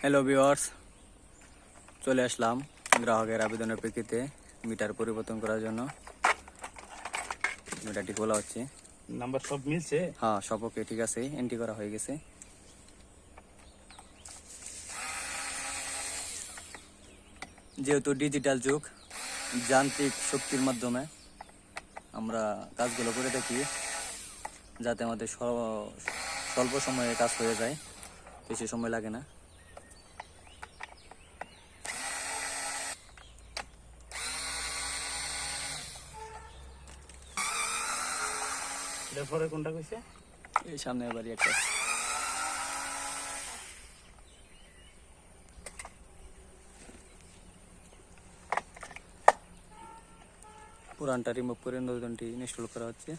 Hello viewers, চলে আসলাম গ্রাহকের আবেদনের প্রেক্ষিতে মিটার পরিবর্তন করার জন্য। মিটারটি খোলা হচ্ছে। নাম্বার সব মিলছে? হ্যাঁ, সব ওকে, ঠিক আছে, এন্ট্রি করা হয়ে গেছে। যেহেতু ডিজিটাল যুগ, যান্ত্রিক শক্তির মাধ্যমে আমরা কাজগুলো করে থাকি, যাতে আমাদের স্বল্প সময়ে কাজ হয়ে যায়, বেশি সময় লাগে না। এরপরে কোনটা কইছে? এই সামনে বাড়ি একটা। পুরানটা রিমুভ করে নতুনটি ইনস্টল করা হচ্ছে।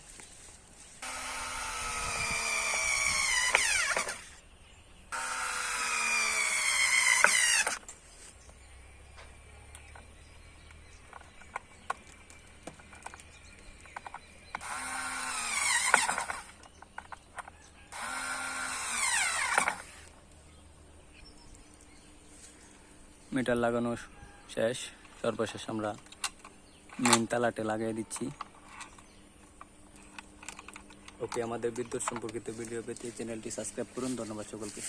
মিটার লাগানো শেষ, সর্বশেষ আমরা মেইন তালাটে লাগিয়ে দিচ্ছি। ওকে, আমাদের বিদ্যুৎ সম্পর্কিত ভিডিও পেতে চ্যানেলটি সাবস্ক্রাইব করুন। ধন্যবাদ সকলকে।